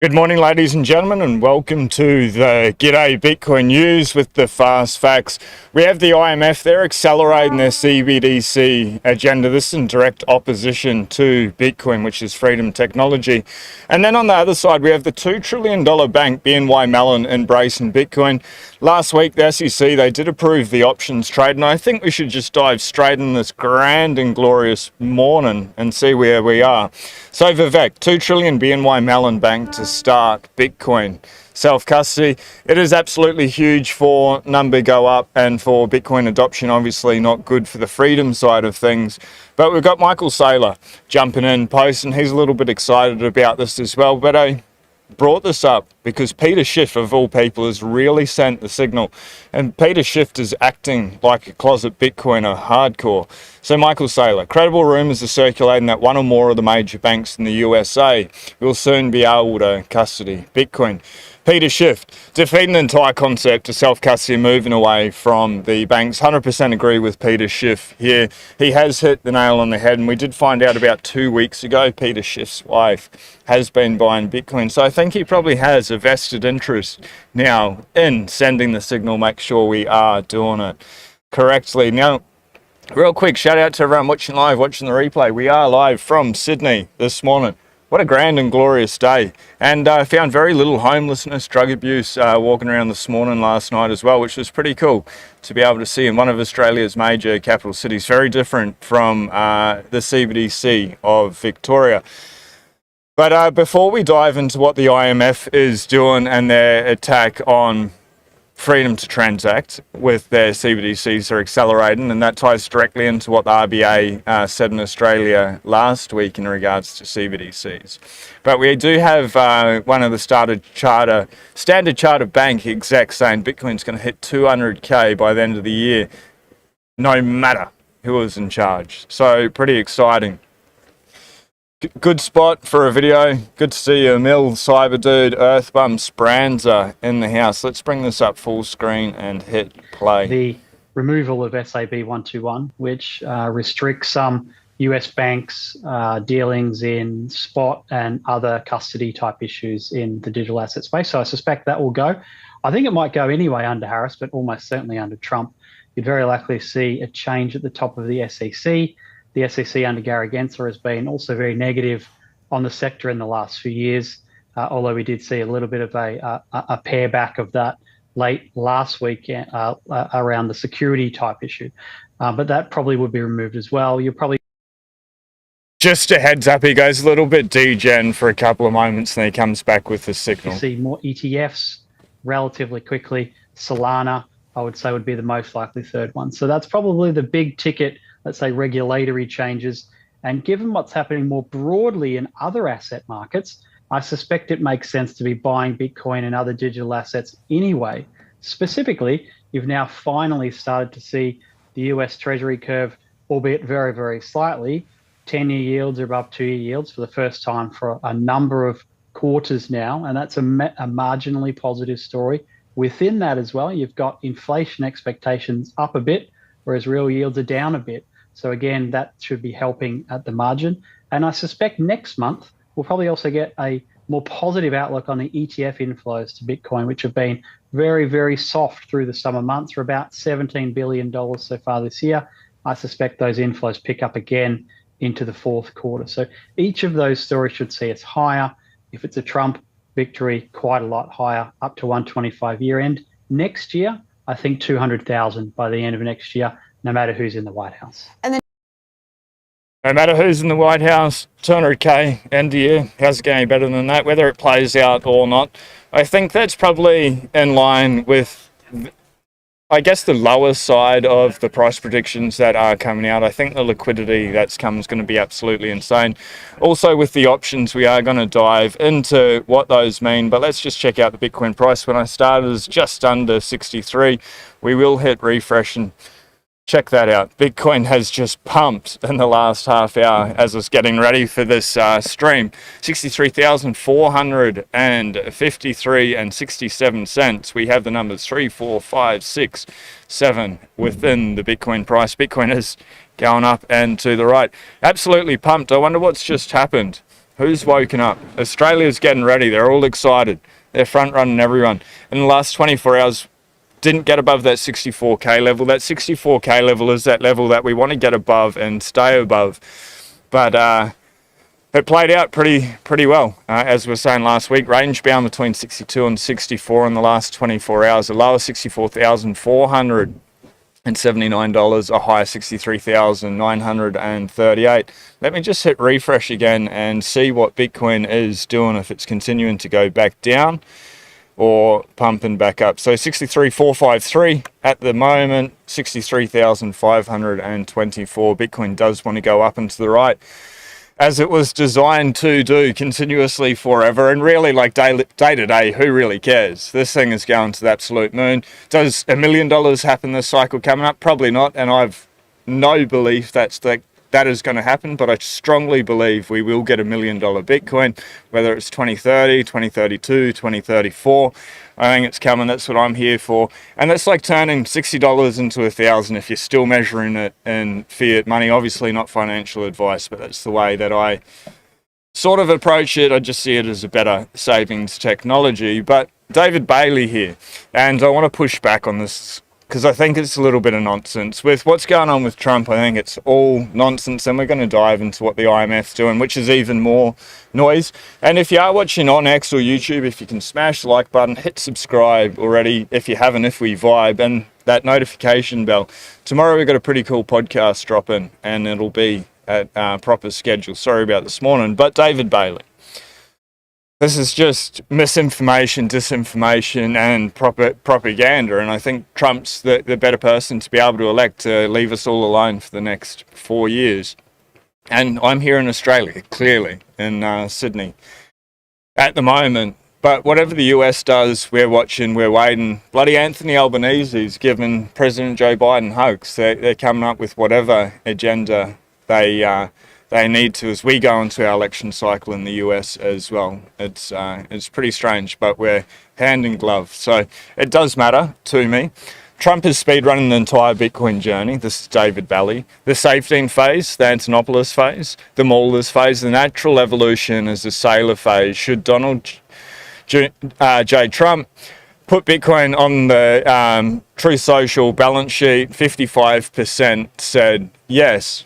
Good morning, ladies and gentlemen, and welcome to the G'day Bitcoin News with the fast facts. We have the IMF, they're accelerating their CBDC agenda. This is in direct opposition to Bitcoin, which is freedom technology. And then on the other side, we have the $2 trillion bank, BNY Mellon, embracing Bitcoin. Last week, the SEC, they did approve the options trade, and I think we should just dive straight in this grand and glorious morning and see where we are. So Vivek, 2 trillion BNY Mellon bank to start Bitcoin self-custody. It is absolutely huge for number go up and for Bitcoin adoption, obviously not good for the freedom side of things. But we've got Michael Saylor jumping in post, and he's a little bit excited about this as well. But I brought this up because Peter Schiff, of all people, has really sent the signal, and Peter Schiff is acting like a closet Bitcoiner hardcore. So Michael Saylor, credible rumours are circulating that one or more of the major banks in the USA will soon be able to custody Bitcoin. Peter Schiff, defeating the entire concept of self-custody, moving away from the banks. 100% agree with Peter Schiff here. He has hit the nail on the head, and we did find out about 2 weeks ago Peter Schiff's wife has been buying Bitcoin. So I think he probably has a vested interest now in sending the signal, make sure we are doing it correctly. Now, real quick, shout out to everyone watching live, watching the replay. We are live from Sydney this morning. What a grand and glorious day. And I found very little homelessness, drug abuse walking around this morning, last night as well, which was pretty cool to be able to see in one of Australia's major capital cities. Very different from the CBDC of Victoria. But before we dive into what the IMF is doing and their attack on freedom to transact with their CBDCs are accelerating, and that ties directly into what the RBA said in Australia last week in regards to CBDCs. But we do have one of the Standard Chartered Bank execs saying Bitcoin's going to hit 200k by the end of the year, no matter who is in charge. So pretty exciting. Good spot for a video. Good to see you, Mill, Cyber Dude, Earthbum, Spranza in the house. Let's bring this up full screen and hit play. The removal of SAB 121, which restricts some US banks' dealings in spot and other custody type issues in the digital asset space. So I suspect that will go. I think it might go anyway under Harris, but almost certainly under Trump. You'd very likely see a change at the top of the SEC. The SEC under Gary Gensler has been also very negative on the sector in the last few years, although we did see a little bit of a pare back of that late last week around the security type issue. But that probably would be removed as well. You're probably... Just a heads up, he goes a little bit degen for a couple of moments and he comes back with the signal. You see more ETFs relatively quickly. Solana, I would say, would be the most likely third one. So that's probably the big ticket, let's say, regulatory changes. And given what's happening more broadly in other asset markets, I suspect it makes sense to be buying Bitcoin and other digital assets anyway. Specifically, you've now finally started to see the US Treasury curve, albeit very, very slightly. 10-year yields are above 2-year yields for the first time for a number of quarters now. And that's a marginally positive story. Within that as well, you've got inflation expectations up a bit, whereas real yields are down a bit. So again, that should be helping at the margin. And I suspect next month, we'll probably also get a more positive outlook on the ETF inflows to Bitcoin, which have been very, very soft through the summer months. We're about $17 billion so far this year. I suspect those inflows pick up again into the fourth quarter. So each of those stories should see us higher. If it's a Trump victory, quite a lot higher, up to 125 year end. Next year, I think 200,000 by the end of next year, no matter who's in the White House. And then, no matter who's in the White House, 200k end of year, how's it going better than that, whether it plays out or not? I think that's probably in line with, I guess, the lower side of the price predictions that are coming out. I think the liquidity that's come is going to be absolutely insane. Also with the options, we are going to dive into what those mean, but let's just check out the Bitcoin price. When I started, it was just under 63. We will hit refresh and check that out. Bitcoin has just pumped in the last half hour as I was getting ready for this stream. 63,453 and 67 cents. We have the numbers 3, 4, 5, 6, 7 within the Bitcoin price. Bitcoin is going up and to the right. Absolutely pumped. I wonder what's just happened. Who's woken up? Australia's getting ready. They're all excited. They're front running everyone. In the last 24 hours, didn't get above that 64k level. That 64k level is that level that we want to get above and stay above. But it played out pretty well. As we were saying last week, range bound between 62 and 64 in the last 24 hours. A low of $64,479, a high of 63,938. Let me just hit refresh again and see what Bitcoin is doing, if it's continuing to go back down or pumping back up. So 63,453 at the moment, 63,524. Bitcoin does want to go up and to the right, as it was designed to do, continuously forever. And really, like day to day, who really cares? This thing is going to the absolute moon. Does $1 million happen this cycle coming up? Probably not. And I've no belief that is going to happen, but I strongly believe we will get $1 million Bitcoin, whether it's 2030, 2032, 2034. I think it's coming. That's what I'm here for. And that's like turning $60 into $1,000 if you're still measuring it in fiat money. Obviously not financial advice, but that's the way that I sort of approach it. I just see it as a better savings technology. But David Bailey here, and I want to push back on this because I think it's a little bit of nonsense. With what's going on with Trump, I think it's all nonsense, and we're going to dive into what the IMF's doing, which is even more noise. And if you are watching on X or YouTube, if you can smash the like button, hit subscribe already if you haven't, if we vibe, and that notification bell. Tomorrow we've got a pretty cool podcast dropping, and it'll be at proper schedule. Sorry about this morning, but David Bailey. This is just misinformation, disinformation, and propaganda. And I think Trump's the better person to be able to elect to leave us all alone for the next 4 years. And I'm here in Australia, clearly, in Sydney at the moment. But whatever the US does, we're watching, we're waiting. Bloody Anthony Albanese's given President Joe Biden hoax. They're coming up with whatever agenda they need to, as we go into our election cycle in the US as well. It's pretty strange, but we're hand in glove. So it does matter to me. Trump is speedrunning the entire Bitcoin journey. This is David Bailey. The safety phase, the Antonopoulos phase, the Maulers phase, the natural evolution is the Saylor phase. Should Donald J. Trump put Bitcoin on the Truth Social balance sheet? 55% said yes.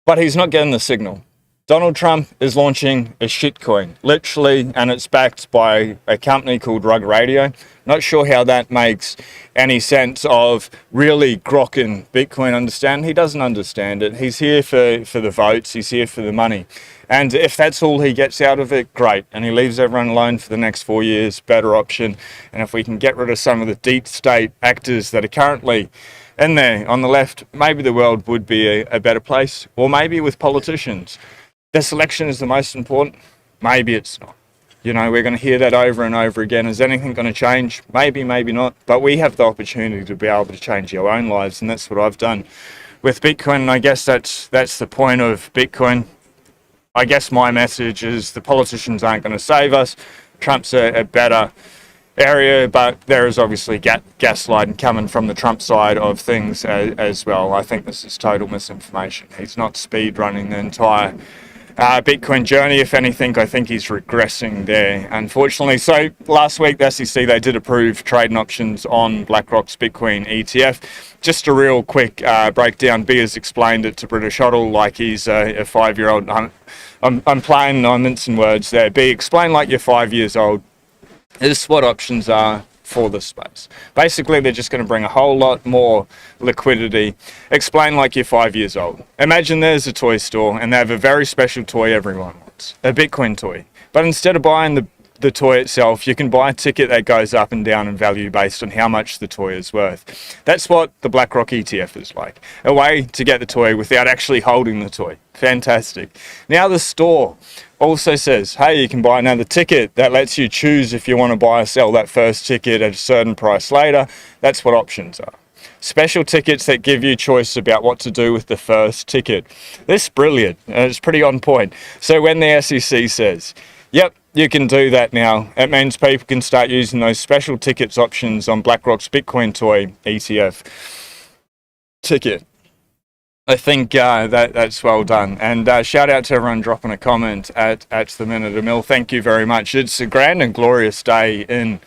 But he's not getting the signal. Donald Trump is launching a shitcoin, literally, and it's backed by a company called Rug Radio. Not sure how that makes any sense of really grokking Bitcoin. Understand? He doesn't understand it. He's here for the votes. He's here for the money. And if that's all he gets out of it, great. And he leaves everyone alone for the next 4 years, better option. And if we can get rid of some of the deep state actors that are currently in there on the left, maybe the world would be a better place. Or maybe with politicians, this election is the most important. Maybe it's not. You know, we're going to hear that over and over again. Is anything going to change? Maybe, maybe not. But we have the opportunity to be able to change our own lives, and that's what I've done with Bitcoin. And I guess that's the point of Bitcoin. I guess my message is the politicians aren't going to save us. Trump's a better area, but there is obviously gaslighting coming from the Trump side of things as well. I think this is total misinformation. He's not speed running the entire Bitcoin journey. If anything, I think he's regressing there, unfortunately. So last week, the SEC, they did approve trading options on BlackRock's Bitcoin ETF. Just a real quick breakdown. B has explained it to British Hodl like he's a 5-year-old. I'm mincing words there. B, explain like you're 5 years old. This is what options are for this space. Basically, they're just going to bring a whole lot more liquidity. Explain like you're 5 years old. Imagine there's a toy store and they have a very special toy everyone wants, a Bitcoin toy. But instead of buying the toy itself, you can buy a ticket that goes up and down in value based on how much the toy is worth. That's what the BlackRock ETF is like. A way to get the toy without actually holding the toy. Fantastic. Now the store also says, hey, you can buy another ticket that lets you choose if you want to buy or sell that first ticket at a certain price later. That's what options are. Special tickets that give you choice about what to do with the first ticket. This is brilliant. It's pretty on point. So when the SEC says, yep, you can do that now, it means people can start using those special tickets options on BlackRock's Bitcoin toy ETF ticket. I think that's well done. And shout out to everyone dropping a comment at the Minute a Mill. Thank you very much. It's a grand and glorious day in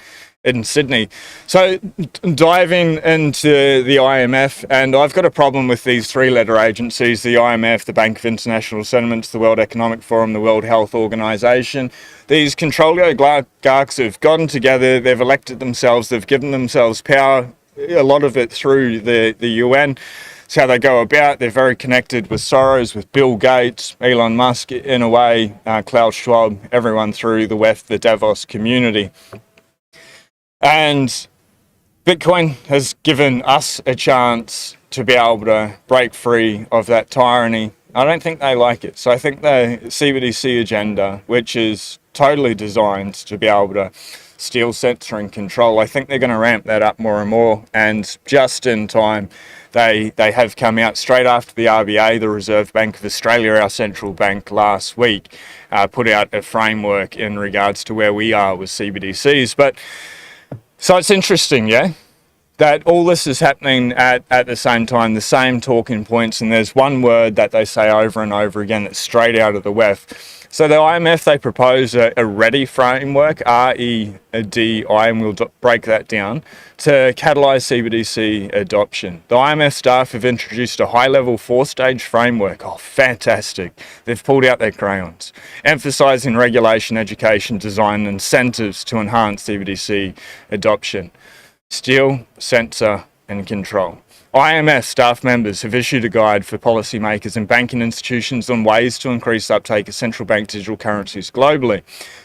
Sydney. So diving into the IMF, and I've got a problem with these three-letter agencies, the IMF, the Bank of International Settlements, the World Economic Forum, the World Health Organization. These control oligarchs have gotten together, they've elected themselves, they've given themselves power, a lot of it through the UN. It's how they go about. They're very connected with Soros, with Bill Gates, Elon Musk in a way, Klaus Schwab, everyone through the Davos community. And Bitcoin has given us a chance to be able to break free of that tyranny. I don't think they like it. So I think the CBDC agenda, which is totally designed to be able to steal, censor and control, I think they're going to ramp that up more and more. And just in time, they have come out straight after the RBA, the Reserve Bank of Australia, our central bank, last week, put out a framework in regards to where we are with CBDCs. But so it's interesting, yeah, that all this is happening at the same time, the same talking points, and there's one word that they say over and over again that's straight out of the WEF. So the IMF, they propose a READY framework, R-E-D-I, and we'll break that down, to catalyse CBDC adoption. The IMF staff have introduced a high-level 4-stage framework. Oh, fantastic. They've pulled out their crayons, emphasising regulation, education, design and incentives to enhance CBDC adoption. Steal, censor and control. IMF staff members have issued a guide for policymakers and banking institutions on ways to increase uptake of central bank digital currencies globally.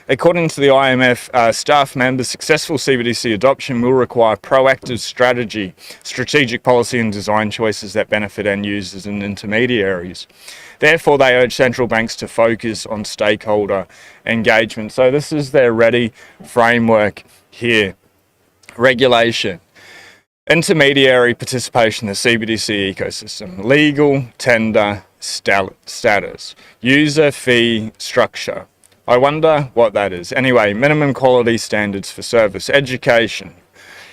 According to the IMF staff members, successful CBDC adoption will require proactive strategy, strategic policy and design choices that benefit end users and intermediaries. Therefore, they urge central banks to focus on stakeholder engagement. So this is their READY framework here. Regulation. Intermediary participation in the CBDC ecosystem, legal tender status, user fee structure. I wonder what that is. Anyway, minimum quality standards for service, education.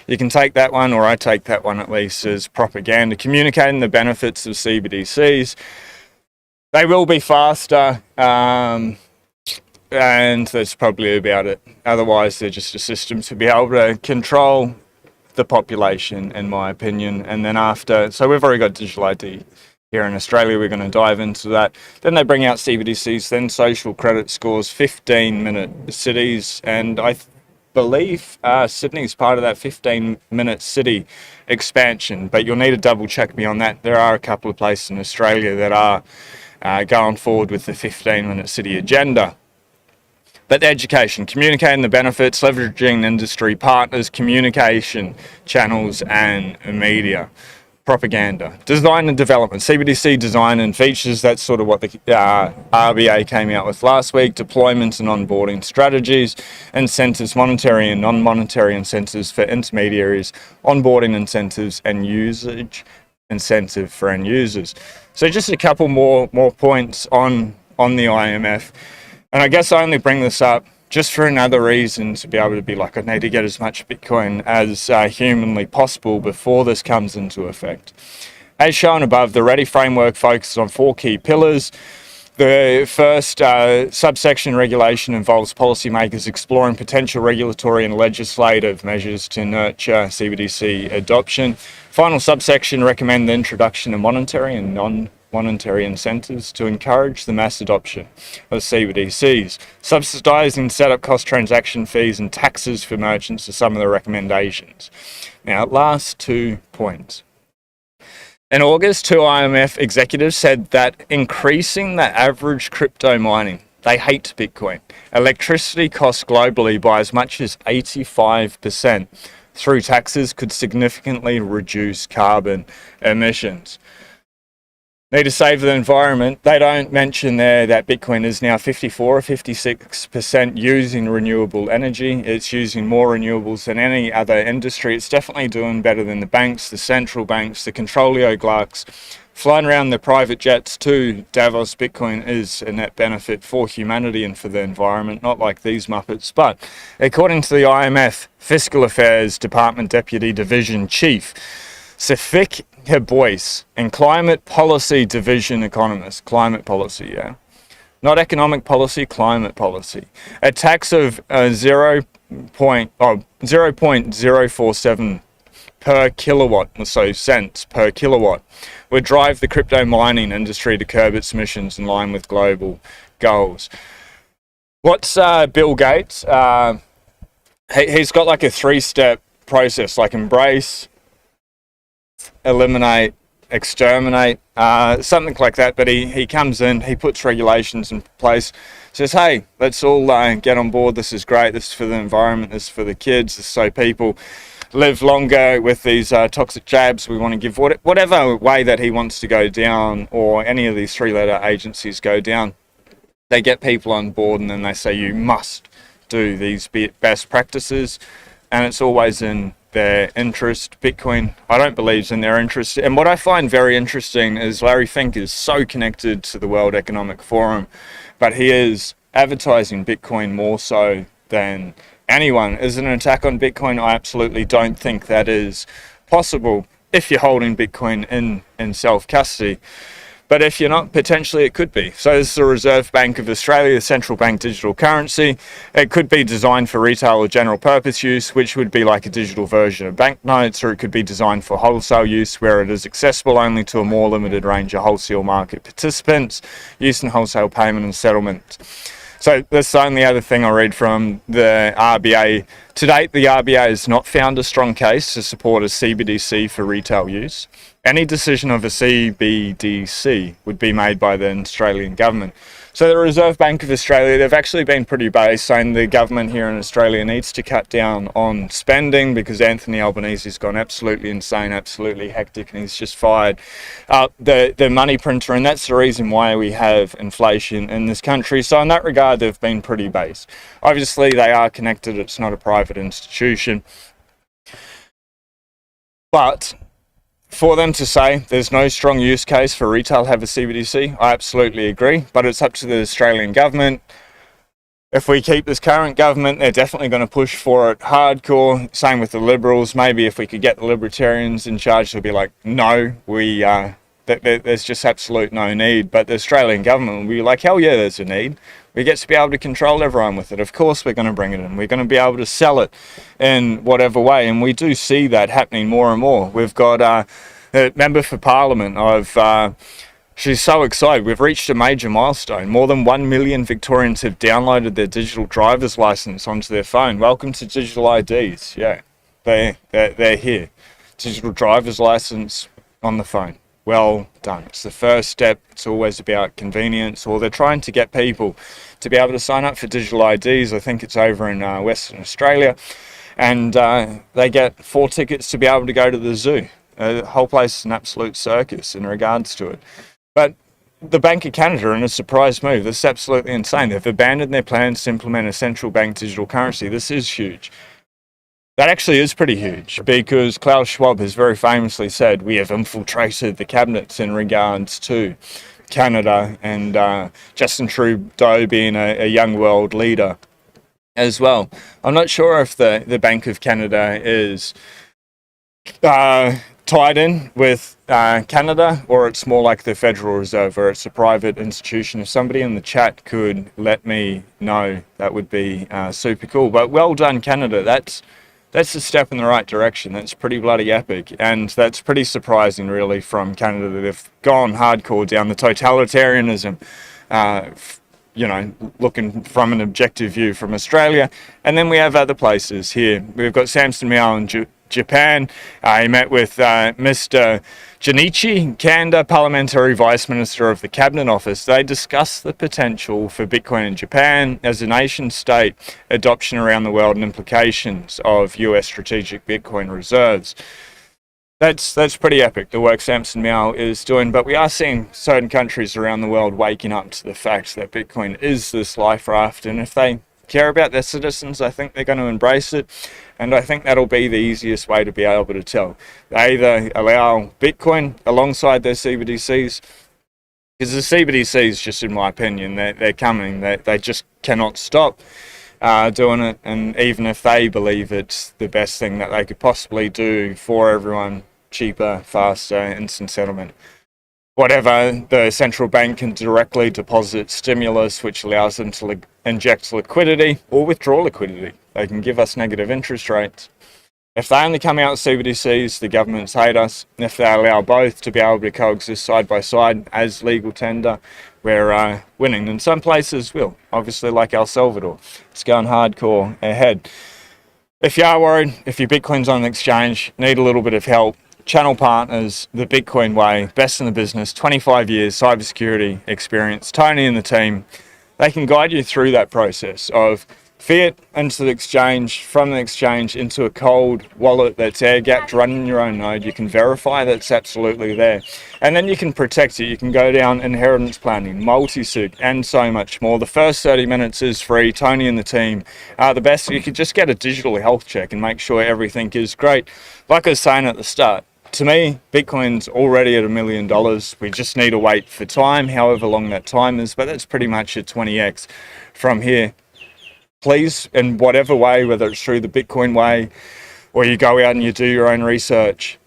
You can take that one, or I take that one at least, as propaganda, communicating the benefits of CBDCs. They will be faster, and that's probably about it. Otherwise, they're just a system to be able to control the population, in my opinion. And then after, so we've already got digital ID here in Australia, we're going to dive into that. Then they bring out CBDCs, then social credit scores, 15-minute cities, and I believe Sydney is part of that 15-minute city expansion, but you'll need to double check me on that. There are a couple of places in Australia that are going forward with the 15-minute city agenda. But education, communicating the benefits, leveraging industry partners, communication channels and media. Propaganda. Design and development, CBDC design and features, that's sort of what the RBA came out with last week. Deployment and onboarding strategies, incentives, monetary and non-monetary incentives for intermediaries, onboarding incentives and usage incentive for end users. So just a couple more points on the IMF. And I guess I only bring this up just for another reason, to be able to be like, I need to get as much Bitcoin as humanly possible before this comes into effect. As shown above, the READY framework focuses on 4 key pillars. The first subsection, regulation, involves policymakers exploring potential regulatory and legislative measures to nurture CBDC adoption. Final subsection, recommend the introduction of monetary and non-monetary incentives to encourage the mass adoption of CBDCs. Subsidising setup cost, transaction fees and taxes for merchants are some of the recommendations. Now, last 2 points. In August, 2 IMF executives said that increasing the average crypto mining, they hate Bitcoin, electricity costs globally by as much as 85% through taxes could significantly reduce carbon emissions. Need to save the environment. They don't mention there that Bitcoin is now 54 or 56% using renewable energy. It's using more renewables than any other industry. It's definitely doing better than the banks, the central banks, the control oligarchs. Flying around the private jets to Davos, Bitcoin is a net benefit for humanity and for the environment, not like these Muppets. But according to the IMF Fiscal Affairs Department Deputy Division Chief, Sefik Boyce and Climate Policy Division economist. Climate policy, yeah. Not economic policy, climate policy. A tax of 0.047 per kilowatt, so cents per kilowatt, would drive the crypto mining industry to curb its emissions in line with global goals. What's Bill Gates? He's got like a 3-step process, like embrace, eliminate, exterminate, something like that. But he comes in, he puts regulations in place, says, hey, let's all get on board. This is great. This is for the environment. This is for the kids. This is so people live longer with these toxic jabs. We want to give whatever way that he wants to go down, or any of these 3-letter agencies go down. They get people on board, and then they say you must do these best practices, and it's always in their interest. Bitcoin, I don't believe, is in their interest. And what I find very interesting is Larry Fink is so connected to the World Economic Forum, but he is advertising Bitcoin more so than anyone. Is it an attack on Bitcoin? I absolutely don't think that is possible if you're holding Bitcoin in self-custody. But if you're not, potentially it could be. So this is the Reserve Bank of Australia, the central bank digital currency. It could be designed for retail or general purpose use, which would be like a digital version of banknotes, or it could be designed for wholesale use, where it is accessible only to a more limited range of wholesale market participants, use in wholesale payment and settlement. So that's the only other thing I read from the RBA. To date, the RBA has not found a strong case to support a CBDC for retail use. Any decision of a CBDC would be made by the Australian government. So the Reserve Bank of Australia, they've actually been pretty based, saying the government here in Australia needs to cut down on spending because Anthony Albanese's gone absolutely insane, absolutely hectic, and he's just fired the money printer, and that's the reason why we have inflation in this country. So in that regard, they've been pretty based. Obviously, they are connected. It's not a private institution. But for them to say there's no strong use case for retail have a CBDC, I absolutely agree, but it's up to the Australian government. If we keep this current government, they're definitely going to push for it hardcore. Same with the Liberals. Maybe if we could get the Libertarians in charge, they'll be like, no, there's just absolute no need. But the Australian government will be like, hell yeah, there's a need. We get to be able to control everyone with it. Of course we're going to bring it in. We're going to be able to sell it in whatever way. And we do see that happening more and more. We've got a member for Parliament she's so excited. We've reached a major milestone. More than 1 million Victorians have downloaded their digital driver's license onto their phone. Welcome to digital IDs. Yeah, they're here. Digital driver's license on the phone. Well done. It's the first step. It's always about convenience, or they're trying to get people to be able to sign up for digital IDs. I think it's over in Western Australia, and they get 4 tickets to be able to go to the zoo. The whole place is an absolute circus in regards to it. But the Bank of Canada, in a surprise move, this is absolutely insane. They've abandoned their plans to implement a central bank digital currency. This is huge. That actually is pretty huge, because Klaus Schwab has very famously said we have infiltrated the cabinets in regards to Canada, and Justin Trudeau being a young world leader as well. I'm not sure if the Bank of Canada is tied in with Canada, or it's more like the Federal Reserve, or it's a private institution. If somebody in the chat could let me know, that would be super cool. But well done, Canada. That's a step in the right direction. That's pretty bloody epic, and that's pretty surprising, really, from Canada, that they've gone hardcore down the totalitarianism, looking from an objective view from Australia. And then we have other places here. We've got Samson Miao in Japan. He met with Mr. Junichi Kanda, Parliamentary Vice Minister of the Cabinet Office. They discussed the potential for Bitcoin in Japan as a nation-state, adoption around the world, and implications of US strategic Bitcoin reserves. That's pretty epic, the work Samson Miao is doing, but we are seeing certain countries around the world waking up to the fact that Bitcoin is this life raft, and if they care about their citizens, I think they're going to embrace it, and I think that'll be the easiest way to be able to tell. They either allow Bitcoin alongside their CBDCs, because the CBDCs, just in my opinion, they're coming, they just cannot stop doing it, and even if they believe it's the best thing that they could possibly do for everyone, cheaper, faster, instant settlement. Whatever, the central bank can directly deposit stimulus, which allows them to inject liquidity or withdraw liquidity. They can give us negative interest rates. If they only come out with CBDCs, the governments hate us. If they allow both to be able to coexist side by side as legal tender, we're winning. And some places will, obviously like El Salvador. It's going hardcore ahead. If you are worried, if your Bitcoin's on the exchange, need a little bit of help, channel partners, the Bitcoin way, best in the business, 25 years cybersecurity experience, Tony and the team, they can guide you through that process of fiat into the exchange, from the exchange into a cold wallet that's air-gapped, running your own node. You can verify that's absolutely there. And then you can protect it. You can go down inheritance planning, multi-sig, and so much more. The first 30 minutes is free. Tony and the team are the best. You could just get a digital health check and make sure everything is great. Like I was saying at the start, to me, Bitcoin's already at $1 million. We just need to wait for time, however long that time is, but that's pretty much a 20x from here. Please, in whatever way, whether it's through the Bitcoin way or you go out and you do your own research,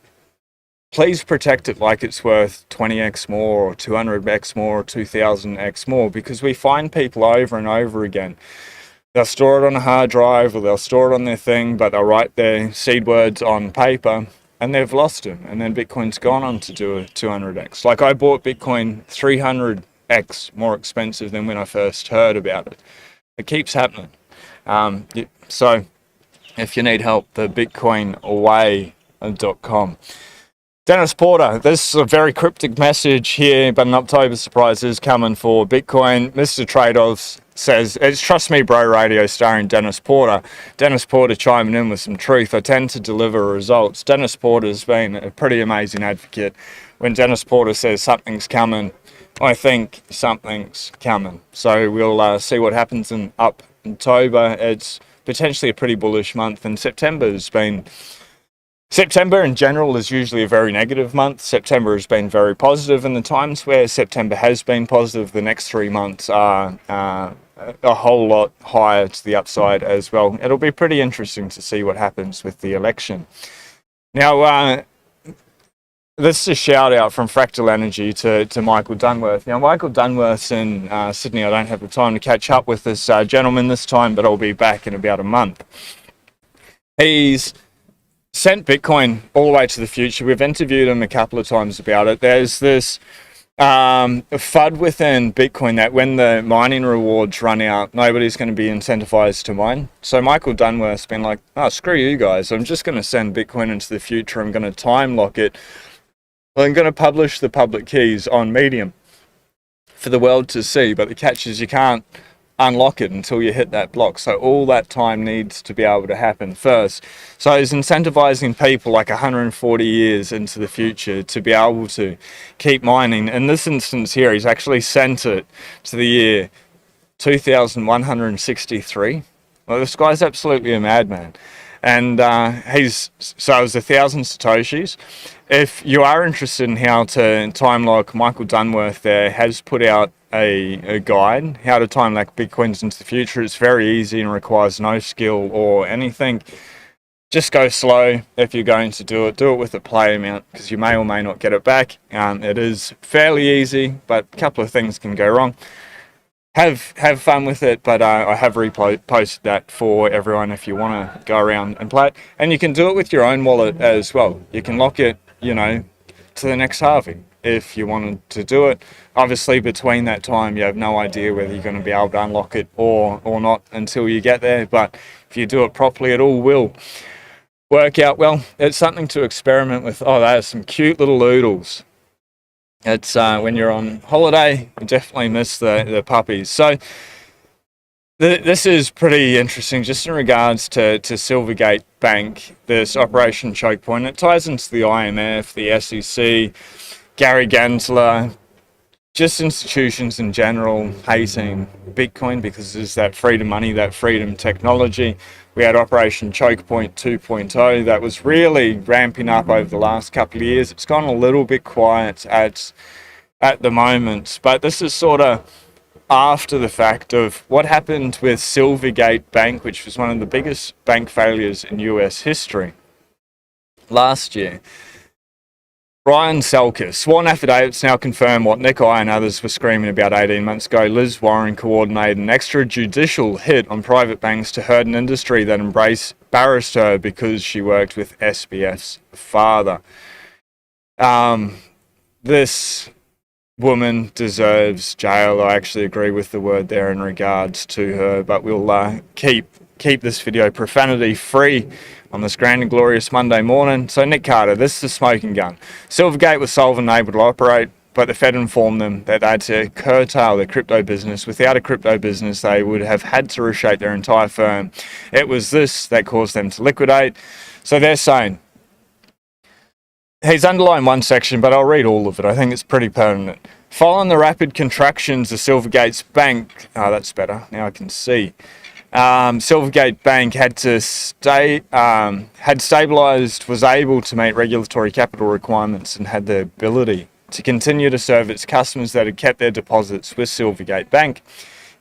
please protect it like it's worth 20x more or 200x more or 2000x more, because we find people over and over again. They'll store it on a hard drive or they'll store it on their thing, but they'll write their seed words on paper and they've lost them. And then Bitcoin's gone on to do a 200x. Like I bought Bitcoin 300x more expensive than when I first heard about it. It keeps happening. So if you need help, the bitcoinaway.com. Dennis Porter, this is a very cryptic message here, but an October surprise is coming for Bitcoin. Mr. Trade-offs says, it's Trust Me Bro Radio starring Dennis Porter. Dennis Porter chiming in with some truth. I tend to deliver results. Dennis Porter's been a pretty amazing advocate. When Dennis Porter says something's coming, I think something's coming. So we'll see what happens in October. It's potentially a pretty bullish month, and September in general is usually a very negative month. September has been very positive, and the times where September has been positive, the next 3 months are a whole lot higher to the upside as well. It'll be pretty interesting to see what happens with the election. Now, this is a shout out from Fractal Energy to Michael Dunworth. Now, Michael Dunworth's in Sydney. I don't have the time to catch up with this gentleman this time, but I'll be back in about a month. He's sent Bitcoin all the way to the future. We've interviewed him a couple of times about it. There's this FUD within Bitcoin that when the mining rewards run out, nobody's going to be incentivized to mine. So Michael Dunworth's been like, oh, screw you guys. I'm just going to send Bitcoin into the future. I'm going to time lock it. I'm going to publish the public keys on Medium for the world to see, but the catch is you can't unlock it until you hit that block. So all that time needs to be able to happen first. So he's incentivizing people like 140 years into the future to be able to keep mining. In this instance here, he's actually sent it to the year 2163. Well, this guy's absolutely a madman. And so it was 1,000 Satoshis. If you are interested in how to time lock, Michael Dunworth there has put out a guide, how to time lock Bitcoins into the future. It's very easy and requires no skill or anything. Just go slow if you're going to do it. Do it with a play amount, because you may or may not get it back. It is fairly easy, but a couple of things can go wrong. Have fun with it, but I have reposted that for everyone if you want to go around and play it. And you can do it with your own wallet as well. You can lock it, to the next halving if you wanted to do it. Obviously, between that time, you have no idea whether you're going to be able to unlock it or not until you get there. But if you do it properly, it all will work out well. It's something to experiment with. Oh, they are some cute little oodles. It's when you're on holiday, you definitely miss the puppies. So this is pretty interesting just in regards to Silvergate Bank, this Operation Choke Point. It ties into the IMF, the SEC, Gary Gensler, just institutions in general hating Bitcoin because there's that freedom money, that freedom technology. We had Operation Choke Point 2.0 that was really ramping up over the last couple of years. It's gone a little bit quiet at the moment, but this is sort of after the fact of what happened with Silvergate Bank, which was one of the biggest bank failures in US history last year. Ryan Selkis. Sworn affidavits now confirm what Nick I and others were screaming about 18 months ago. Liz Warren coordinated an extrajudicial hit on private banks to hurt an industry that embarrassed her because she worked with SBF's father. This woman deserves jail. I actually agree with the word there in regards to her, but we'll keep this video profanity free on this grand and glorious Monday morning. So Nick Carter, this is the smoking gun. Silvergate was solvent and able to operate, but the Fed informed them that they had to curtail their crypto business. Without a crypto business, they would have had to reshape their entire firm. It was this that caused them to liquidate. So they're saying, he's underlined one section, but I'll read all of it. I think it's pretty pertinent. Following the rapid contractions of Silvergate's bank, that's better, now I can see. Silvergate Bank had stabilised, was able to meet regulatory capital requirements, and had the ability to continue to serve its customers that had kept their deposits with Silvergate Bank.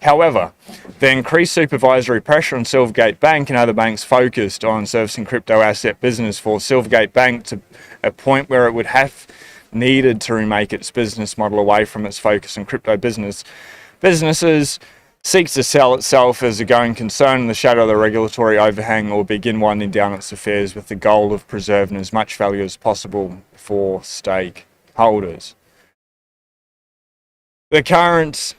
However, the increased supervisory pressure on Silvergate Bank and other banks focused on servicing crypto asset business for Silvergate Bank to a point where it would have needed to remake its business model away from its focus on crypto businesses, seeks to sell itself as a going concern in the shadow of the regulatory overhang, or begin winding down its affairs with the goal of preserving as much value as possible for stakeholders. The current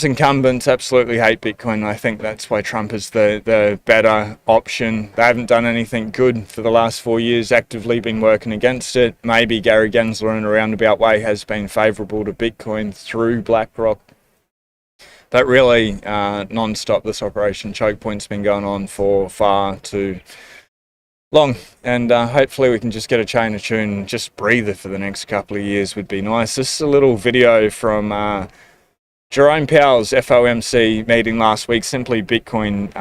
incumbents absolutely hate Bitcoin. I think that's why Trump is the better option. They haven't done anything good for the last 4 years, actively been working against it. Maybe Gary Gensler in a roundabout way has been favourable to Bitcoin through BlackRock. But really, non-stop, this Operation Choke Point's been going on for far too long. And hopefully we can just get a chain of tune and just breathe it for the next couple of years would be nice. This is a little video from Jerome Powell's FOMC meeting last week. Simply Bitcoin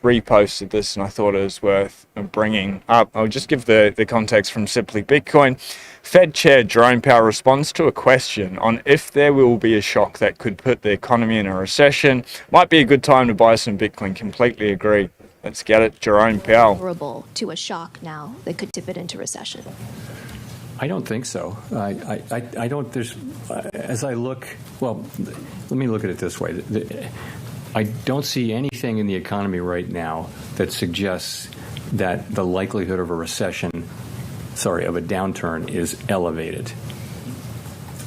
reposted this, and I thought it was worth bringing up. I'll just give the context from Simply Bitcoin. Fed Chair Jerome Powell responds to a question on if there will be a shock that could put the economy in a recession. Might be a good time to buy some Bitcoin. Completely agree. Let's get it, Jerome Powell. Vulnerable to a shock now that could tip it into recession. I don't think so. I don't. There's as I look. Well, let me look at it this way. I don't see anything in the economy right now that suggests that the likelihood of a recession, of a downturn, is elevated.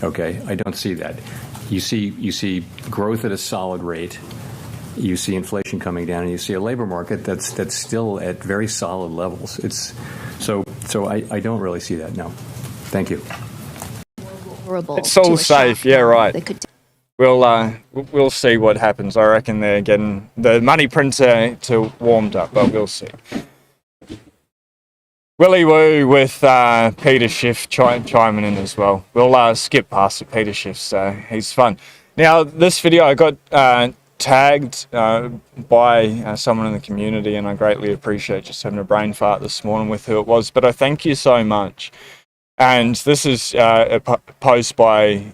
Okay, I don't see that. You see growth at a solid rate. You see inflation coming down, and you see a labor market that's still at very solid levels. So I don't really see that. No. Thank you. It's all safe, yeah, right. We'll see what happens. I reckon they're getting the money printer to warmed up, but we'll see. Willy Woo with Peter Schiff chiming in as well. We'll skip past it. Peter Schiff's he's fun. Now this video I got tagged by someone in the community, and I greatly appreciate just having a brain fart this morning with who it was. But I thank you so much. And this is a post by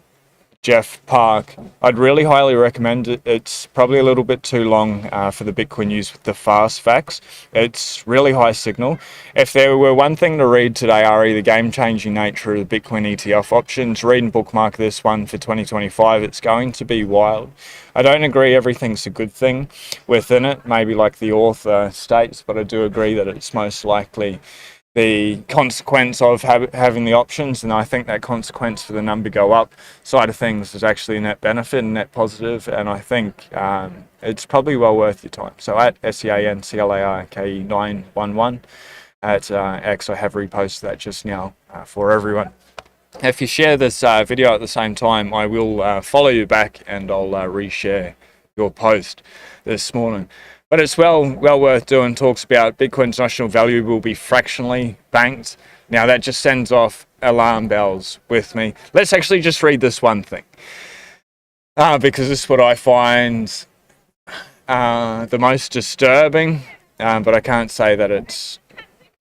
Jeff Park. I'd really highly recommend it. It's probably a little bit too long for the Bitcoin news with the fast facts. It's really high signal. If there were one thing to read today, RE, the game-changing nature of the Bitcoin ETF options, read and bookmark this one for 2025. It's going to be wild. I don't agree everything's a good thing within it, maybe like the author states, but I do agree that it's most likely the consequence of having the options, and I think that consequence for the number go up side of things is actually a net benefit and net positive, and I think it's probably well worth your time. So at SEANCLARKE911 at X, I have reposted that just now for everyone. If you share this video at the same time, I will follow you back and I'll reshare your post this morning. But it's well worth doing. Talks about Bitcoin's notional value will be fractionally banked. Now that just sends off alarm bells with me. Let's actually just read this one thing. Because this is what I find the most disturbing. But I can't say that it's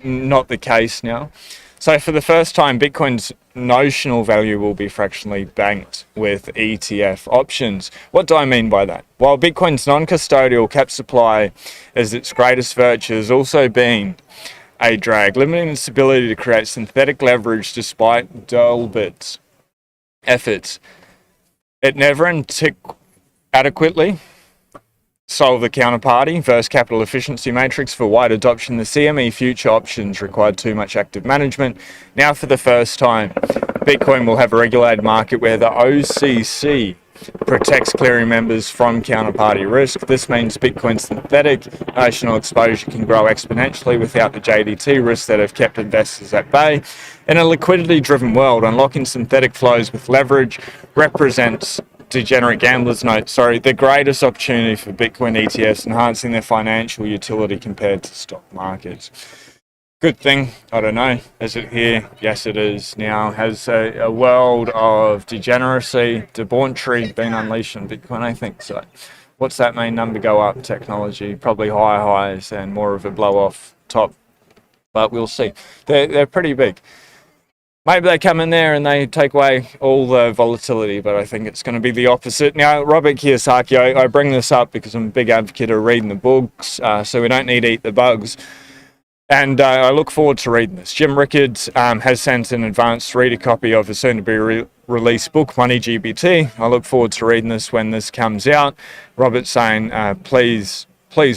not the case now. So for the first time, Bitcoin's notional value will be fractionally banked with ETF options. What do I mean by that? While Bitcoin's non-custodial cap supply is its greatest virtue, has also been a drag, limiting its ability to create synthetic leverage despite Delbit's efforts. It never adequately solve the counterparty versus capital efficiency matrix for wide adoption. The CME future options required too much active management. Now, for the first time, Bitcoin will have a regulated market where the OCC protects clearing members from counterparty risk. This means Bitcoin's synthetic notional exposure can grow exponentially without the JDT risks that have kept investors at bay. In a liquidity-driven world, unlocking synthetic flows with leverage represents, degenerate gamblers note, the greatest opportunity for Bitcoin ETFs, enhancing their financial utility compared to stock markets. Good thing, I don't know, is it here? Yes, it is now. Has a world of degeneracy, debauchery been unleashed on Bitcoin? I think so. What's that main number go up? Technology, probably higher highs and more of a blow off top, but we'll see. They're pretty big. Maybe they come in there and they take away all the volatility, but I think it's going to be the opposite. Now, Robert Kiyosaki, I bring this up because I'm a big advocate of reading the books, so we don't need to eat the bugs. And I look forward to reading this. Jim Rickards has sent an advanced reader copy of a soon-to-be released book, Money GBT. I look forward to reading this when this comes out. Robert's saying, please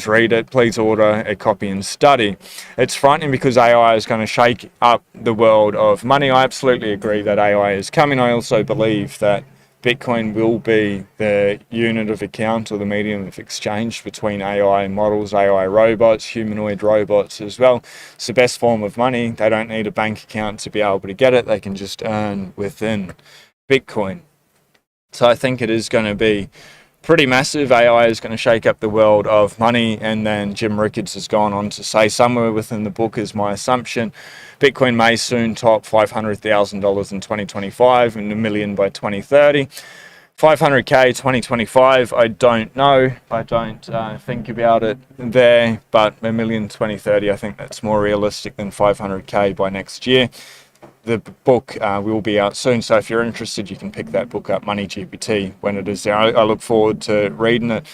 read it, please order a copy and study. It's frightening because AI is going to shake up the world of money. I absolutely agree that AI is coming. I also believe that Bitcoin will be the unit of account or the medium of exchange between AI models, AI robots, humanoid robots as well. It's the best form of money. They don't need a bank account to be able to get it. They can just earn within Bitcoin. So I think it is going to be pretty massive. AI is going to shake up the world of money. And then Jim Rickards has gone on to say, somewhere within the book is my assumption, Bitcoin may soon top $500,000 in 2025 and $1 million by 2030. 500K 2025, I don't know. I don't think about it there, but $1 million 2030, I think that's more realistic than 500K by next year. The book will be out soon, so if you're interested, you can pick that book up, Money GPT, when it is there. I look forward to reading it.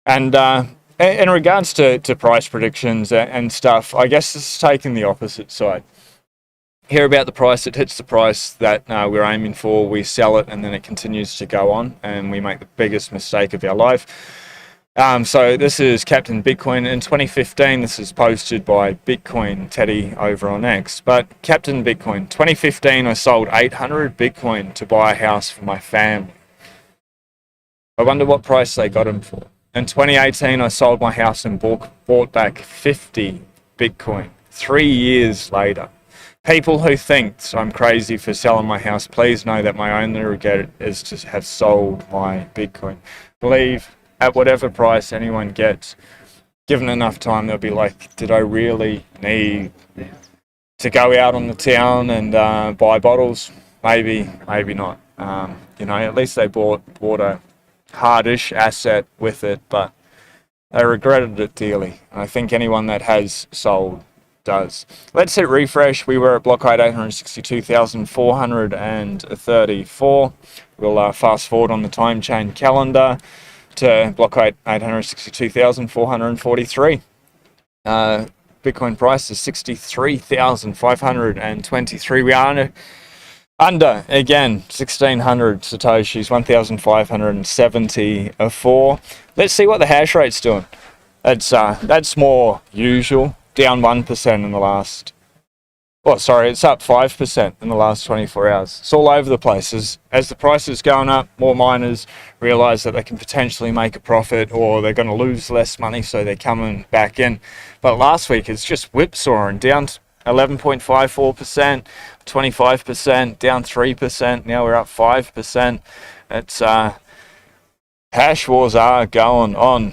And in regards to price predictions and stuff, I guess it's taking the opposite side. Hear about the price, it hits the price that we're aiming for, we sell it, and then it continues to go on, and we make the biggest mistake of our life. So this is Captain Bitcoin. In 2015, this is posted by Bitcoin Teddy over on X. But Captain Bitcoin, 2015, I sold 800 Bitcoin to buy a house for my family. I wonder what price they got them for. In 2018, I sold my house and bought back 50 Bitcoin. 3 years later. People who think I'm crazy for selling my house, please know that my only regret is to have sold my Bitcoin. Believe at whatever price anyone gets, given enough time, they'll be like, did I really need to go out on the town and buy bottles? Maybe, maybe not. At least they bought a hardish asset with it, but they regretted it dearly. And I think anyone that has sold does. Let's hit refresh. We were at block height 862,434. We'll fast forward on the time chain calendar to block height 862,443. Bitcoin price is 63,523. We are under again 1,600 satoshis, 1,574. Let's see what the hash rate's doing. That's more usual. Down 1% in the last, it's up 5% in the last 24 hours. It's all over the place. As the price is going up, more miners realize that they can potentially make a profit or they're going to lose less money, so they're coming back in. But last week, it's just whipsawing, down 11.54%, 25%, down 3%. Now we're up 5%. It's hash wars are going on.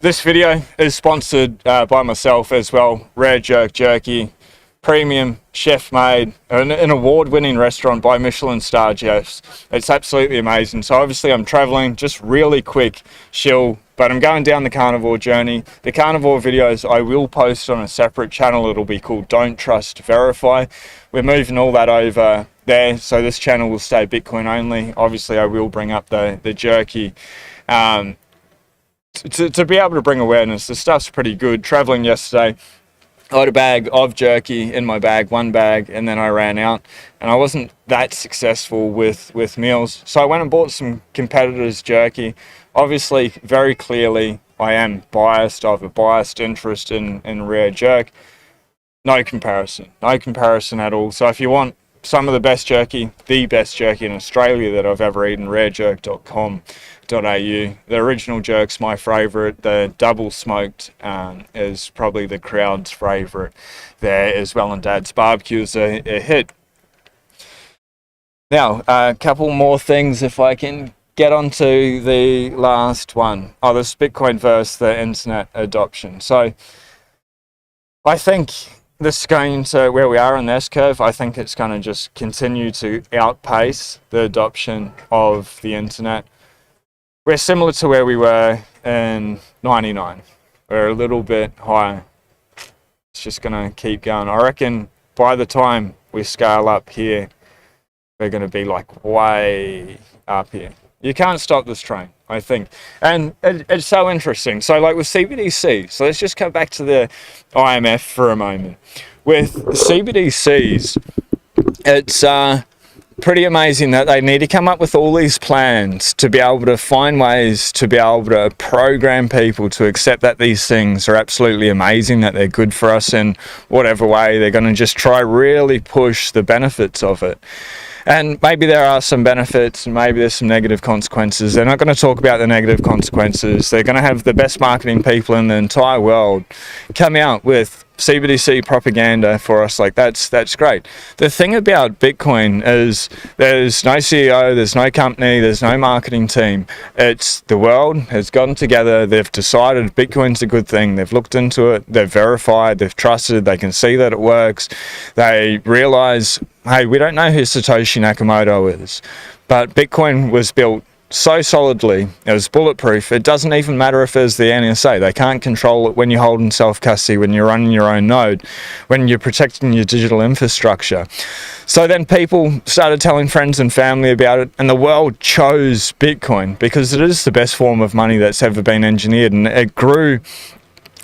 This video is sponsored by myself as well. Rare Jerk Jerky, premium, chef-made, an award-winning restaurant by Michelin star chefs. It's absolutely amazing. So obviously I'm traveling, just really quick shill, but I'm going down the carnivore journey. The carnivore videos I will post on a separate channel. It'll be called Don't Trust Verify. We're moving all that over there, so this channel will stay Bitcoin only. Obviously I will bring up the jerky. To be able to bring awareness. The stuff's pretty good. Traveling yesterday, I had a bag of jerky in my bag, one bag, and then I ran out, and I wasn't that successful with meals. So I went and bought some competitors' jerky. Obviously, very clearly, I am biased. I have a biased interest in rare jerk. No comparison at all. So if you want some of the best jerky, the best jerky in Australia that I've ever eaten, rarejerk.com.au. The original jerk's my favourite. The double smoked is probably the crowd's favourite there as well, and Dad's barbecue is a hit. Now, a couple more things if I can get onto the last one. Oh, this Bitcoin versus the internet adoption. So I think this is going to where we are in the S-curve. I think it's going to just continue to outpace the adoption of the internet. We're similar to where we were in 99. We're a little bit higher. It's just going to keep going. I reckon by the time we scale up here, we're going to be like way up here. You can't stop this train, I think. And it's so interesting. So like with CBDC, so let's just come back to the IMF for a moment. With CBDCs, it's pretty amazing that they need to come up with all these plans to be able to find ways to be able to program people to accept that these things are absolutely amazing, that they're good for us in whatever way. They're going to just try really push the benefits of it. And maybe there are some benefits and maybe there's some negative consequences. They're not going to talk about the negative consequences. They're going to have the best marketing people in the entire world come out with CBDC propaganda for us. Like that's great. The thing about Bitcoin is there's no CEO, there's no company, there's no marketing team. It's the world has gotten together. They've decided Bitcoin's a good thing. They've looked into it. They've verified. They've trusted. They can see that it works. They realize, hey, we don't know who Satoshi Nakamoto is, but Bitcoin was built so solidly, it was bulletproof. It doesn't even matter if there's the NSA. They can't control it when you're holding self-custody, when you're running your own node, when you're protecting your digital infrastructure. So then people started telling friends and family about it, and the world chose Bitcoin because it is the best form of money that's ever been engineered, and it grew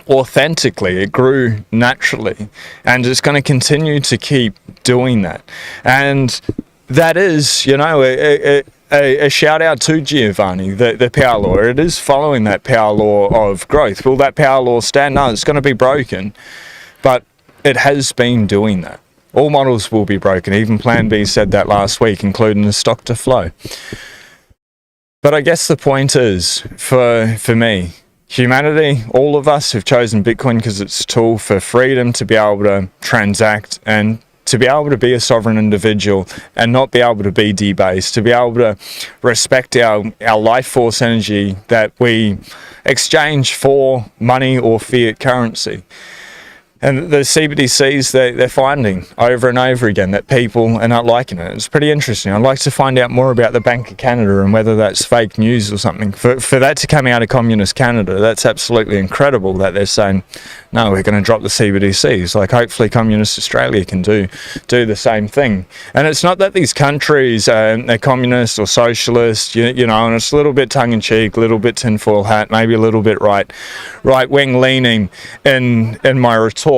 authentically, it grew naturally, and it's going to continue to keep doing that. And that is, you know, a shout out to Giovanni, the power law. It is following that power law of growth. Will that power law stand? No, it's going to be broken, but it has been doing that. All models will be broken. Even Plan B said that last week, including the stock to flow. But I guess the point is, for me, humanity, all of us have chosen Bitcoin because it's a tool for freedom to be able to transact and to be able to be a sovereign individual and not be able to be debased, to be able to respect our life force energy that we exchange for money or fiat currency. And the CBDCs, they're finding over and over again that people are not liking it. It's pretty interesting. I'd like to find out more about the Bank of Canada and whether that's fake news or something. For that to come out of Communist Canada, that's absolutely incredible that they're saying, no, we're going to drop the CBDCs. Like, hopefully Communist Australia can do the same thing. And it's not that these countries they're communist or socialist, you know, and it's a little bit tongue-in-cheek, a little bit tinfoil hat, maybe a little bit right-wing leaning in my rhetoric.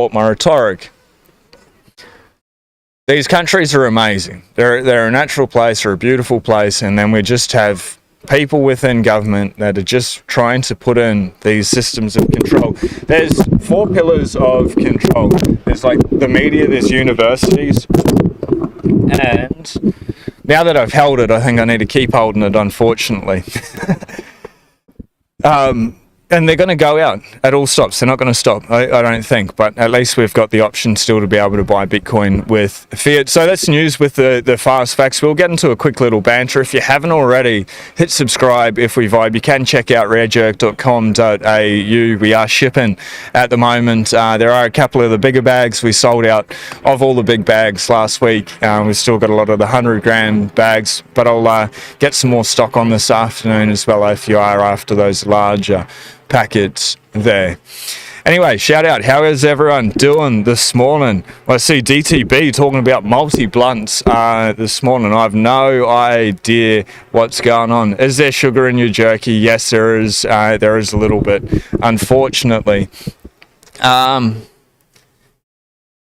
These countries are amazing. They're a natural place, they're a beautiful place, and then we just have people within government that are just trying to put in these systems of control. There's 4 pillars of control. There's like the media, there's universities, and now that I've held it, I think I need to keep holding it, unfortunately. And they're going to go out at all stops. They're not going to stop, I don't think. But at least we've got the option still to be able to buy Bitcoin with fiat. So that's news with the fast facts. We'll get into a quick little banter. If you haven't already, hit subscribe if we vibe. You can check out rarejerk.com.au. We are shipping at the moment. There are a couple of the bigger bags. We sold out of all the big bags last week. We've still got a lot of the 100-gram bags. But I'll get some more stock on this afternoon as well if you are after those larger packets there. Anyway, shout out, how is everyone doing this morning? Well, I see DTB talking about multi-blunts this morning. I have no idea what's going on. Is there sugar in your jerky? Yes, there is a little bit, unfortunately.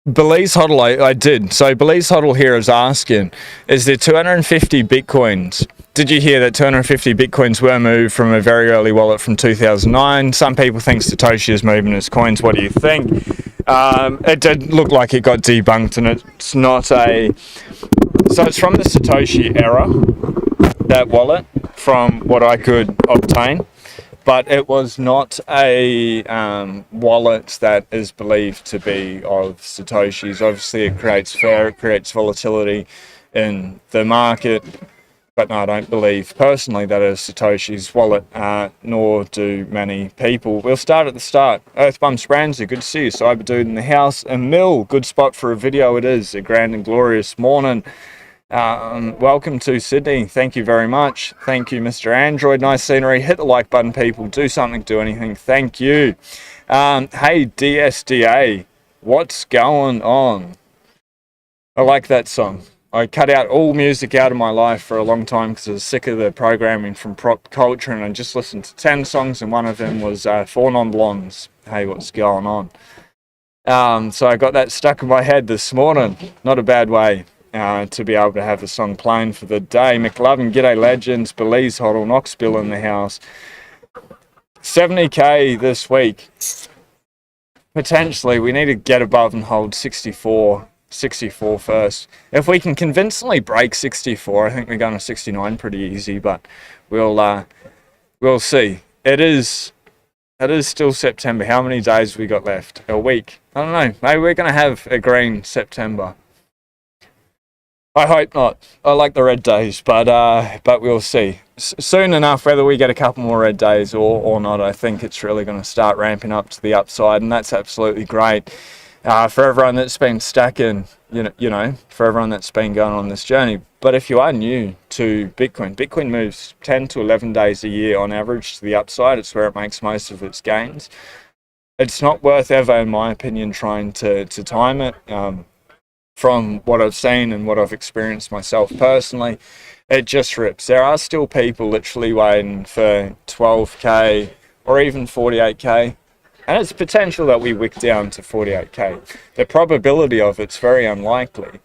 Belize Huddle, I did. So Belize Huddle here is asking, is there 250 Bitcoins? Did you hear that 250 Bitcoins were moved from a very early wallet from 2009? Some people think Satoshi is moving his coins. What do you think? It did look like it got debunked, and it's not a... So it's from the Satoshi era, that wallet, from what I could obtain. But it was not a wallet that is believed to be of Satoshi's. Obviously, it creates fear, it creates volatility in the market. But no, I don't believe personally that is Satoshi's wallet, nor do many people. We'll start at the start. Earthbumps Brandsy, good to see you. Cyber Dude in the house. A Mill, good spot for a video it is. A grand and glorious morning. Welcome to Sydney. Thank you very much. Thank you, Mr. Android. Nice scenery. Hit the like button, people. Do something, do anything. Thank you. Hey, DSDA. What's going on? I like that song. I cut out all music out of my life for a long time because I was sick of the programming from prop culture, and I just listened to 10 songs, and one of them was Four Non-Blondes. Hey, what's going on? So I got that stuck in my head this morning. Not a bad way to be able to have the song playing for the day. McLovin, G'day Legends, Belize Hoddle, Knoxville in the house. 70k this week. Potentially, we need to get above and hold 64 first. If we can convincingly break 64, I think we're going to 69 pretty easy, but we'll see. It is still September. How many days have we got left? A week? I don't know. Maybe we're going to have a green September. I hope not. I like the red days, but we'll see. Soon enough, whether we get a couple more red days or not, I think it's really going to start ramping up to the upside, and that's absolutely great. For everyone that's been stacking, you know, for everyone that's been going on this journey. But if you are new to Bitcoin moves 10 to 11 days a year on average to the upside. It's where it makes most of its gains. It's not worth ever, in my opinion, trying to time it. From what I've seen and what I've experienced myself personally, it just rips. There are still people literally waiting for 12k or even 48k. And it's potential that we wick down to 48k. The probability of it's very unlikely.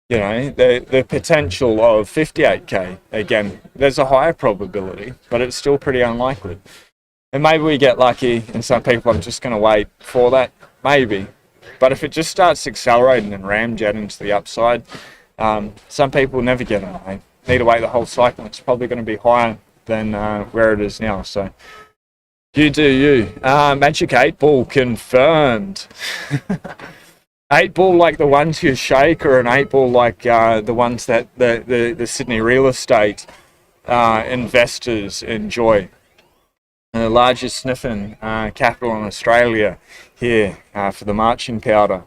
You know, the potential of 58k, again, there's a higher probability, but it's still pretty unlikely. And maybe we get lucky and some people are just going to wait for that, maybe. But if it just starts accelerating and ramjetting to the upside, some people never get on. They need to wait the whole cycle. It's probably going to be higher than where it is now. So you do you. Magic 8 Ball confirmed. 8 Ball like the ones you shake, or an 8 Ball like the ones that the Sydney real estate investors enjoy. The largest sniffing capital in Australia here for the marching powder.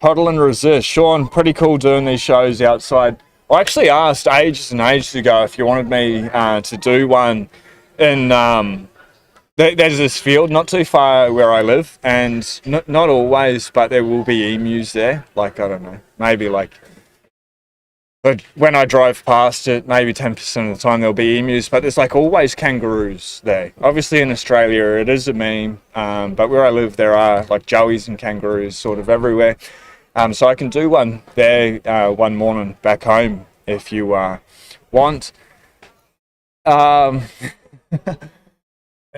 Huddle and resist. Sean, pretty cool doing these shows outside. I actually asked ages and ages ago if you wanted me to do one in... there's this field not too far where I live, and not always, but there will be emus there. Like, I don't know, maybe like... But when I drive past it, maybe 10% of the time there'll be emus, but there's like always kangaroos there. Obviously in Australia it is a meme, but where I live there are like joeys and kangaroos sort of everywhere. So I can do one there one morning back home if you want.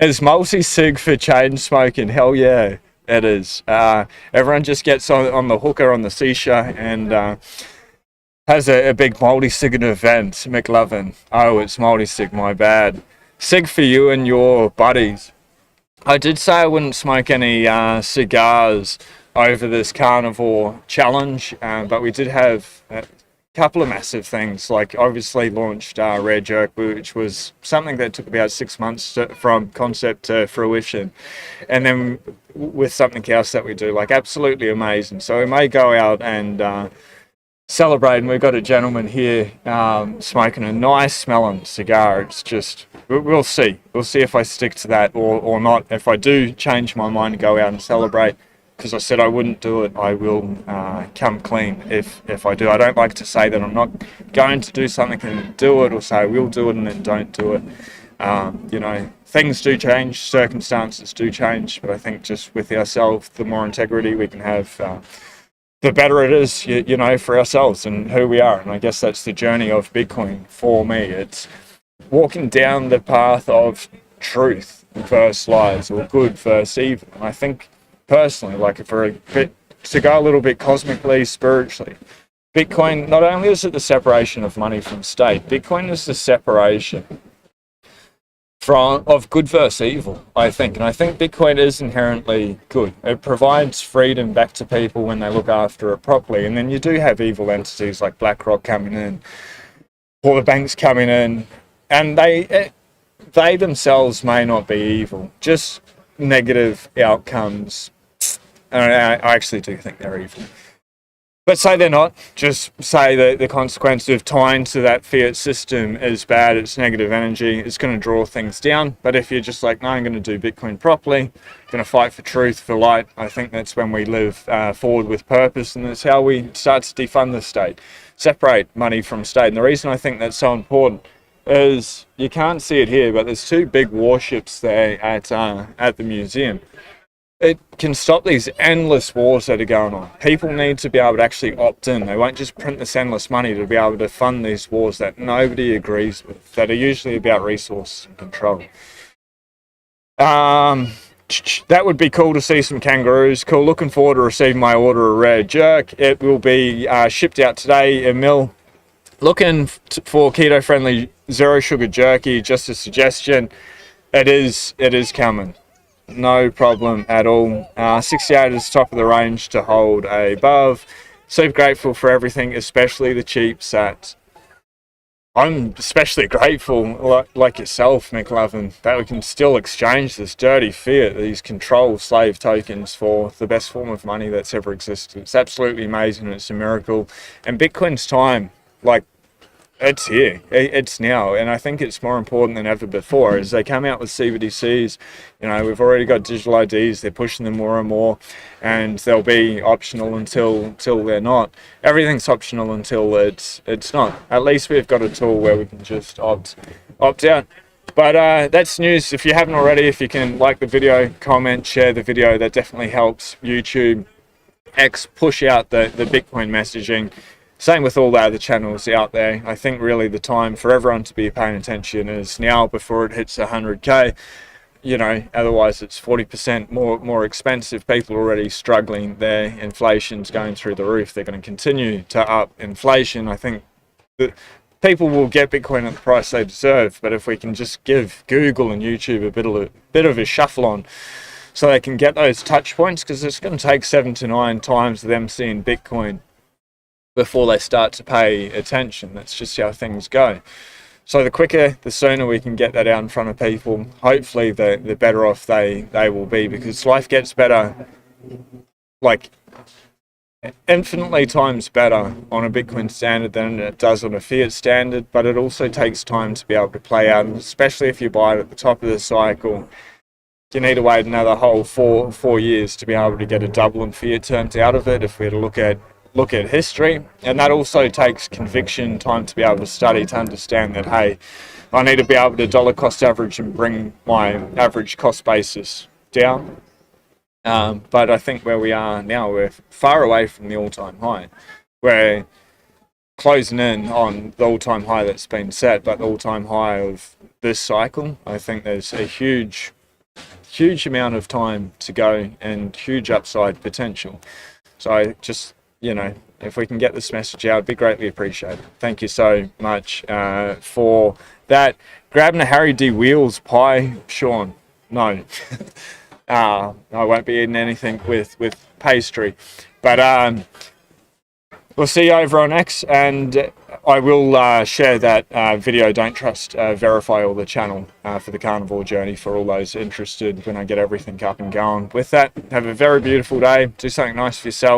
Is multi-sig for chain smoking? Hell yeah, it is. Everyone just gets on the hooker on the Sisha and... has a big multi-sig event, McLovin. Oh, it's multi-sig, my bad. Sig for you and your buddies. I did say I wouldn't smoke any cigars over this carnivore challenge, but we did have a couple of massive things, like obviously launched Rare Jerk, which was something that took about 6 months from concept to fruition. And then with something else that we do, like absolutely amazing. So we may go out and... celebrating. We've got a gentleman here smoking a nice smelling cigar. It's just, we'll see. We'll see if I stick to that or not. If I do change my mind and go out and celebrate, because I said I wouldn't do it, I will come clean if I do. I don't like to say that I'm not going to do something and do it, or say I will do it and then don't do it. You know, things do change, circumstances do change, but I think just with ourselves, the more integrity we can have, the better it is, you know, for ourselves and who we are. And I guess that's the journey of Bitcoin for me. It's walking down the path of truth versus lies, or good versus evil. And I think personally, like if we're a bit, to go a little bit cosmically, spiritually, Bitcoin, not only is it the separation of money from state, Bitcoin is the separation of good versus evil, I think. And I think Bitcoin is inherently good. It provides freedom back to people when they look after it properly. And then you do have evil entities like BlackRock coming in, or the banks coming in, and they themselves may not be evil, just negative outcomes. And I actually do think they're evil. But say they're not, just say that the consequence of tying to that fiat system is bad, it's negative energy, it's going to draw things down. But if you're just like, no, I'm going to do Bitcoin properly, going to fight for truth, for light, I think that's when we live forward with purpose, and that's how we start to defund the state, separate money from state. And the reason I think that's so important is, you can't see it here, but there's two big warships there at the museum. It can stop these endless wars that are going on. People need to be able to actually opt in. They won't just print this endless money to be able to fund these wars that nobody agrees with, that are usually about resource and control. That would be cool to see some kangaroos. Cool. Looking forward to receiving my order of rare jerk. It will be shipped out today. Emil, looking for keto-friendly zero sugar jerky. Just a suggestion. It is coming. No problem at all. 68 is top of the range to hold above. Super grateful for everything, especially the cheap sats. I'm especially grateful, like yourself, McLovin, that we can still exchange this dirty fiat, these control slave tokens, for the best form of money that's ever existed. It's absolutely amazing. It's a miracle. And Bitcoin's time, like, it's here, it's now, and I think it's more important than ever before as they come out with CBDCs. You know, we've already got digital IDs, they're pushing them more and more, and they'll be optional until they're not. Everything's optional until it's not. At least we've got a tool where we can just opt out. But that's news. If you haven't already, if you can like the video, comment, share the video, that definitely helps YouTube, X, push out the Bitcoin messaging. Same with all the other channels out there. I think really the time for everyone to be paying attention is now, before it hits 100k. You know, otherwise it's 40% more expensive. People are already struggling. Their inflation's going through the roof. They're going to continue to up inflation. I think that people will get Bitcoin at the price they deserve, but if we can just give Google and YouTube a bit of a shuffle on, so they can get those touch points, because it's going to take 7 to 9 times them seeing Bitcoin before they start to pay attention. That's just how things go. So the quicker, the sooner we can get that out in front of people, hopefully the better off they will be, because life gets better, like infinitely times better on a Bitcoin standard than it does on a fiat standard. But it also takes time to be able to play out, and especially if you buy it at the top of the cycle, you need to wait another whole four years to be able to get a double in fiat terms out of it, if we were to look at history. And that also takes conviction, time to be able to study, to understand that, hey, I need to be able to dollar cost average and bring my average cost basis down. But I think where we are now, we're far away from the all-time high. We're closing in on the all-time high that's been set, but the all-time high of this cycle, I think there's a huge amount of time to go and huge upside potential. So I just, you know, if we can get this message out, it'd be greatly appreciated. Thank you so much for that. Grabbing a Harry D. Wheels pie, Sean? No. I won't be eating anything with pastry. But we'll see you over on X, and I will share that video, Don't Trust, Verify, or the channel for the carnivore journey, for all those interested, when I get everything up and going. With that, have a very beautiful day. Do something nice for yourself.